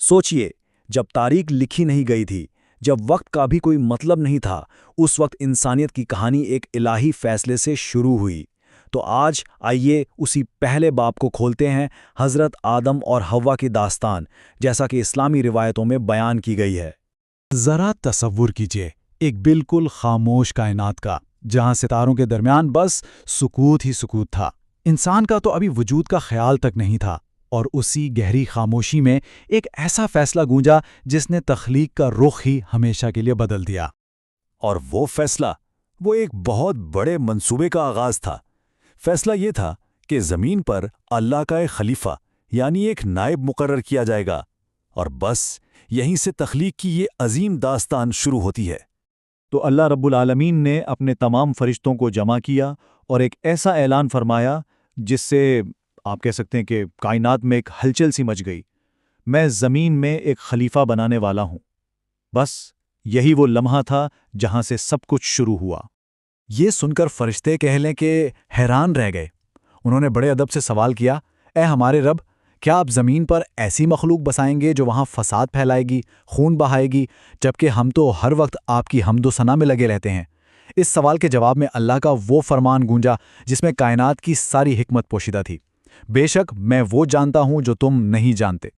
सोचिए, जब तारीख लिखी नहीं गई थी, जब वक्त का भी कोई मतलब नहीं था, उस वक्त इंसानियत की कहानी एक इलाही फैसले से शुरू हुई। तो आज आइए उसी पहले बाब को खोलते हैं, हज़रत आदम और हव्वा की दास्तान, जैसा कि इस्लामी रिवायतों में बयान की गई है। ज़रा तसव्वुर कीजिए, एक बिल्कुल खामोश कायनात का, जहां सितारों के दरमियान बस सुकूत ही सुकूत था। इंसान का तो अभी वजूद का ख्याल तक नहीं था, और उसी गहरी खामोशी में एक ऐसा फैसला गूंजा जिसने तख्लीक का रुख ही हमेशा के लिए बदल दिया। और वो फैसला, वो एक बहुत बड़े मंसूबे का आगाज था। फैसला ये था कि ज़मीन पर अल्लाह का एक खलीफा यानी एक नायब मुकर्रर किया जाएगा, और बस यहीं से तख्लीक की ये अजीम दास्तान शुरू होती है। तो अल्लाह रब्बुल आलमीन ने अपने तमाम फरिश्तों को जमा किया और एक ऐसा ऐलान फरमाया जिससे आप कह सकते हैं कि कायनात में एक हलचल सी मच गई। मैं ज़मीन में एक खलीफा बनाने वाला हूं। बस यही वो लम्हा था जहां से सब कुछ शुरू हुआ। ये सुनकर फरिश्ते कह लें कि हैरान रह गए। उन्होंने बड़े अदब से सवाल किया, ए हमारे रब, क्या आप ज़मीन पर ऐसी मखलूक बसाएंगे जो वहाँ फसाद फैलाएगी, खून बहाएगी, जबकि हम तो हर वक्त आपकी हम्दो सना में लगे रहते हैं? इस सवाल के जवाब में अल्लाह का वो फरमान गूंजा जिसमें कायनात की सारी हिकमत पोशीदा थी। बेशक मैं वो जानता हूं जो तुम नहीं जानते।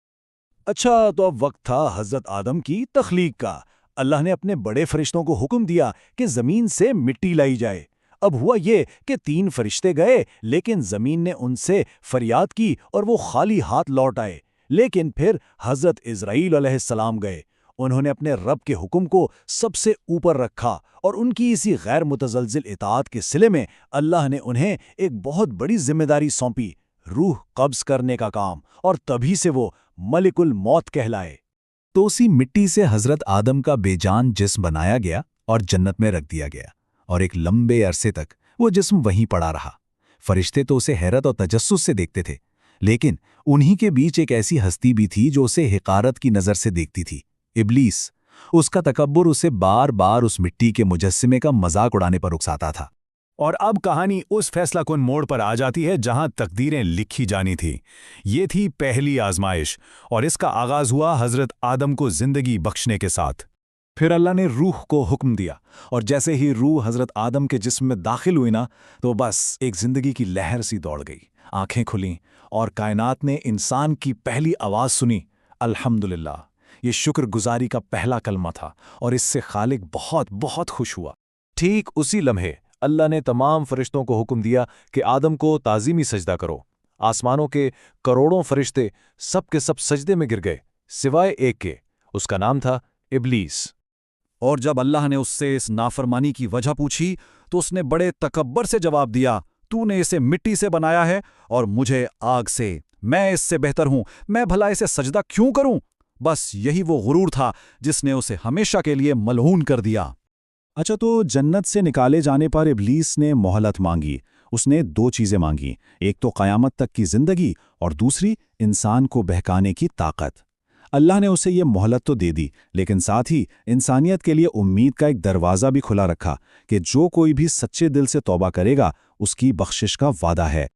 अच्छा, तो अब वक्त था हज़रत आदम की तख्लीक का। अल्लाह ने अपने बड़े फरिश्तों को हुक्म दिया कि ज़मीन से मिट्टी लाई जाए। अब हुआ ये कि 3 फरिश्ते गए, लेकिन ज़मीन ने उनसे फरियाद की और वो खाली हाथ लौट आए। लेकिन फिर हज़रत इज़राइल अलैहिस्सलाम गए। उन्होंने अपने रब के हुक्म को सबसे ऊपर रखा, और उनकी इसी गैर मुतज़लज़िल इताअत के सिले में अल्लाह ने उन्हें एक बहुत बड़ी जिम्मेदारी सौंपी, रूह कब्ज़ करने का काम, और तभी से वो मलिकुल मौत कहलाए। तो उसी मिट्टी से हज़रत आदम का बेजान जिस्म बनाया गया और जन्नत में रख दिया गया, और एक लंबे अरसे तक वो जिस्म वहीं पड़ा रहा। फरिश्ते तो उसे हैरत और तजस्सुस से देखते थे, लेकिन उन्हीं के बीच एक ऐसी हस्ती भी थी जो उसे हिकारत की नज़र से देखती थी, इब्लीस। उसका तकब्बुर उसे बार बार उस मिट्टी के मुजस्समे का मजाक उड़ाने पर उकसाता था। और अब कहानी उस फैसलाकुन मोड़ पर आ जाती है जहां तकदीरें लिखी जानी थी। ये थी पहली आजमाइश, और इसका आगाज हुआ हजरत आदम को जिंदगी बख्शने के साथ। फिर अल्लाह ने रूह को हुक्म दिया, और जैसे ही रूह हजरत आदम के जिस्म में दाखिल हुई ना, तो बस एक जिंदगी की लहर सी दौड़ गई। आंखें खुलीं और कायनात ने इंसान की पहली आवाज़ सुनी, अल्हम्दुलिल्लाह। ये शुक्रगुजारी का पहला कलमा था, और इससे खालिक बहुत बहुत खुश हुआ। ठीक उसी लम्हे अल्लाह ने तमाम फरिश्तों को हुक्म दिया कि आदम को ताज़ीमी सजदा करो। आसमानों के करोड़ों फरिश्ते सब के सब सजदे में गिर गए, सिवाय एक के। उसका नाम था इब्लीस। और जब अल्लाह ने उससे इस नाफरमानी की वजह पूछी, तो उसने बड़े तकब्बर से जवाब दिया, तूने इसे मिट्टी से बनाया है और मुझे आग से। मैं इससे बेहतर हूं, मैं भला इसे सजदा क्यों करूं? बस यही वो गुरूर था जिसने उसे हमेशा के लिए मलऊन कर दिया। अच्छा, तो जन्नत से निकाले जाने पर इब्लीस ने मोहलत मांगी। उसने 2 चीज़ें मांगी, एक तो क़यामत तक की ज़िंदगी, और दूसरी इंसान को बहकाने की ताकत। अल्लाह ने उसे ये मोहलत तो दे दी, लेकिन साथ ही इंसानियत के लिए उम्मीद का एक दरवाज़ा भी खुला रखा कि जो कोई भी सच्चे दिल से तौबा करेगा, उसकी बख्शिश का वादा है।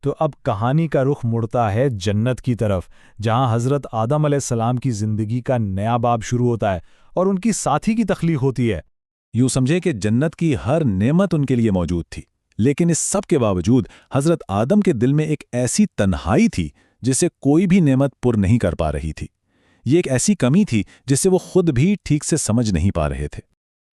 तो अब कहानी का रुख मुड़ता है जन्नत की तरफ, जहां हज़रत आदम अलैहिस्सलाम की ज़िंदगी का नया बाब शुरू होता है और उनकी साथी की तख्लीक होती है। यूं समझे कि जन्नत की हर नेमत उनके लिए मौजूद थी, लेकिन इस सब के बावजूद हज़रत आदम के दिल में एक ऐसी तन्हाई थी जिसे कोई भी नेमत पुर नहीं कर पा रही थी। ये एक ऐसी कमी थी जिसे वो खुद भी ठीक से समझ नहीं पा रहे थे।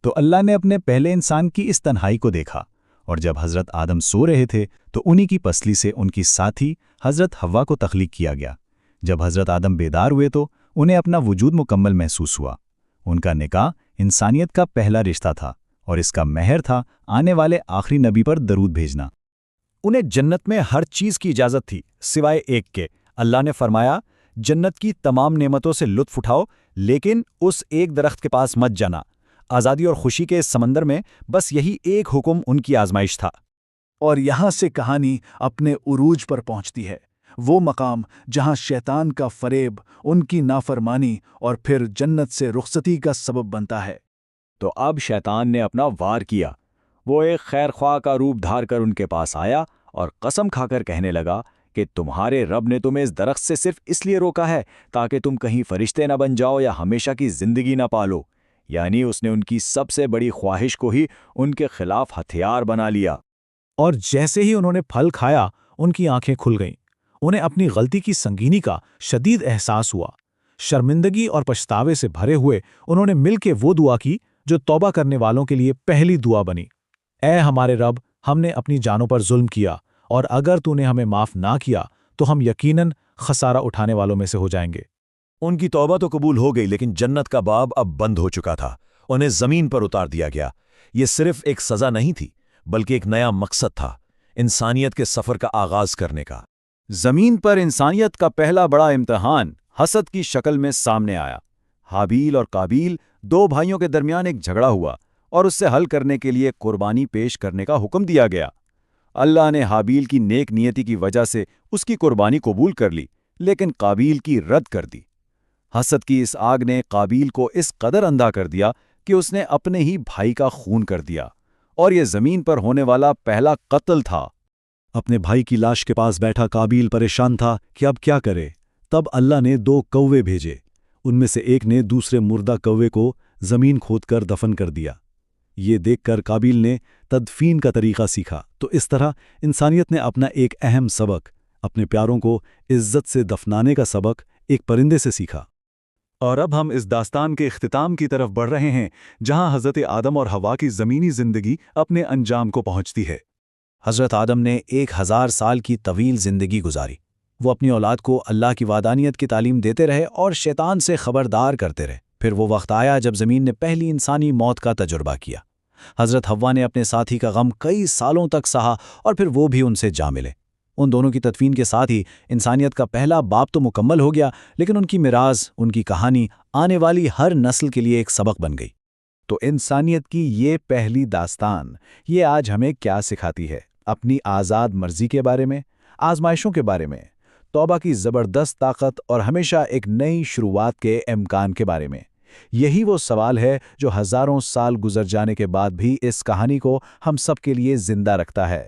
तो अल्लाह ने अपने पहले इंसान की इस तन्हाई को देखा, और जब हज़रत आदम सो रहे थे तो उन्हीं की पसली से उनकी साथी हज़रत हव्वा को तख्लीक किया गया। जब हज़रत आदम बेदार हुए तो उन्हें अपना वजूद मुकम्मल महसूस हुआ। उनका निकाह इंसानियत का पहला रिश्ता था, और इसका महर था आने वाले आखिरी नबी पर दरूद भेजना। उन्हें जन्नत में हर चीज़ की इजाज़त थी, सिवाय एक के। अल्लाह ने फरमाया, जन्नत की तमाम नेमतों से लुत्फ़ उठाओ, लेकिन उस एक दरख्त के पास मत जाना। आज़ादी और खुशी के इस समंदर में बस यही एक हुक्म उनकी आजमाइश था। और यहाँ से कहानी अपने उरूज पर पहुँचती है, वो मकाम जहाँ शैतान का फरेब, उनकी नाफरमानी और फिर जन्नत से रुखसती का सबब बनता है। तो अब शैतान ने अपना वार किया। वो एक खैर ख्वाह का रूप धार कर उनके पास आया और कसम खाकर कहने लगा کہ تمہارے رب نے تمہیں اس درخت سے صرف اس لیے روکا ہے تاکہ تم کہیں فرشتے نہ بن جاؤ یا ہمیشہ کی زندگی نہ پالو۔ یعنی اس نے ان کی سب سے بڑی خواہش کو ہی ان کے خلاف ہتھیار بنا لیا۔ اور جیسے ہی انہوں نے پھل کھایا ان کی آنکھیں کھل گئیں۔ انہیں اپنی غلطی کی سنگینی کا شدید احساس ہوا۔ شرمندگی اور پچھتاوے سے بھرے ہوئے انہوں نے مل کے وہ دعا کی جو توبہ کرنے والوں کے لیے پہلی دعا بنی۔ اے ہمارے رب، ہم نے اپنی جانوں پر ظلم کیا، اور اگر تو نے ہمیں معاف نہ کیا تو ہم یقیناً خسارہ اٹھانے والوں میں سے ہو جائیں گے۔ ان کی توبہ تو قبول ہو گئی، لیکن جنت کا باب اب بند ہو چکا تھا۔ انہیں زمین پر اتار دیا گیا۔ یہ صرف ایک سزا نہیں تھی، بلکہ ایک نیا مقصد تھا، انسانیت کے سفر کا آغاز کرنے کا۔ زمین پر انسانیت کا پہلا بڑا امتحان حسد کی شکل میں سامنے آیا۔ حابیل اور قابیل، دو بھائیوں کے درمیان ایک جھگڑا ہوا اور اس سے حل کرنے کے لیے قربانی پیش کرنے کا حکم دیا گیا۔ اللہ نے حابیل کی نیک نیتی کی وجہ سے اس کی قربانی قبول کر لی، لیکن قابیل کی رد کر دی۔ حسد کی اس آگ نے قابیل کو اس قدر اندھا کر دیا کہ اس نے اپنے ہی بھائی کا خون کر دیا، اور یہ زمین پر ہونے والا پہلا قتل تھا۔ اپنے بھائی کی لاش کے پاس بیٹھا قابیل پریشان تھا کہ اب کیا کرے۔ تب اللہ نے 2 کوے بھیجے۔ ان میں سے ایک نے دوسرے مردہ کوے کو زمین کھود کر دفن کر دیا۔ یہ دیکھ کر قابیل نے تدفین کا طریقہ سیکھا۔ تو اس طرح انسانیت نے اپنا ایک اہم سبق، اپنے پیاروں کو عزت سے دفنانے کا سبق، ایک پرندے سے سیکھا۔ اور اب ہم اس داستان کے اختتام کی طرف بڑھ رہے ہیں، جہاں حضرت آدم اور حوا کی زمینی زندگی اپنے انجام کو پہنچتی ہے۔ حضرت آدم نے 1000 سال کی طویل زندگی گزاری۔ وہ اپنی اولاد کو اللہ کی وحدانیت کی تعلیم دیتے رہے اور شیطان سے خبردار کرتے رہے۔ پھر وہ وقت آیا جب زمین نے پہلی انسانی موت کا تجربہ کیا۔ حضرت حوا نے اپنے ساتھی کا غم کئی سالوں تک سہا اور پھر وہ بھی ان سے جا ملے۔ ان دونوں کی تدفین کے ساتھ ہی انسانیت کا پہلا باب تو مکمل ہو گیا، لیکن ان کی میراث، ان کی کہانی آنے والی ہر نسل کے لیے ایک سبق بن گئی۔ تو انسانیت کی یہ پہلی داستان، یہ آج ہمیں کیا سکھاتی ہے؟ اپنی آزاد مرضی کے بارے میں، آزمائشوں کے بارے میں، توبہ کی زبردست طاقت اور ہمیشہ ایک نئی شروعات کے امکان کے بارے میں۔ یہی وہ سوال ہے جو ہزاروں سال گزر جانے کے بعد بھی اس کہانی کو ہم سب کے لیے زندہ رکھتا ہے۔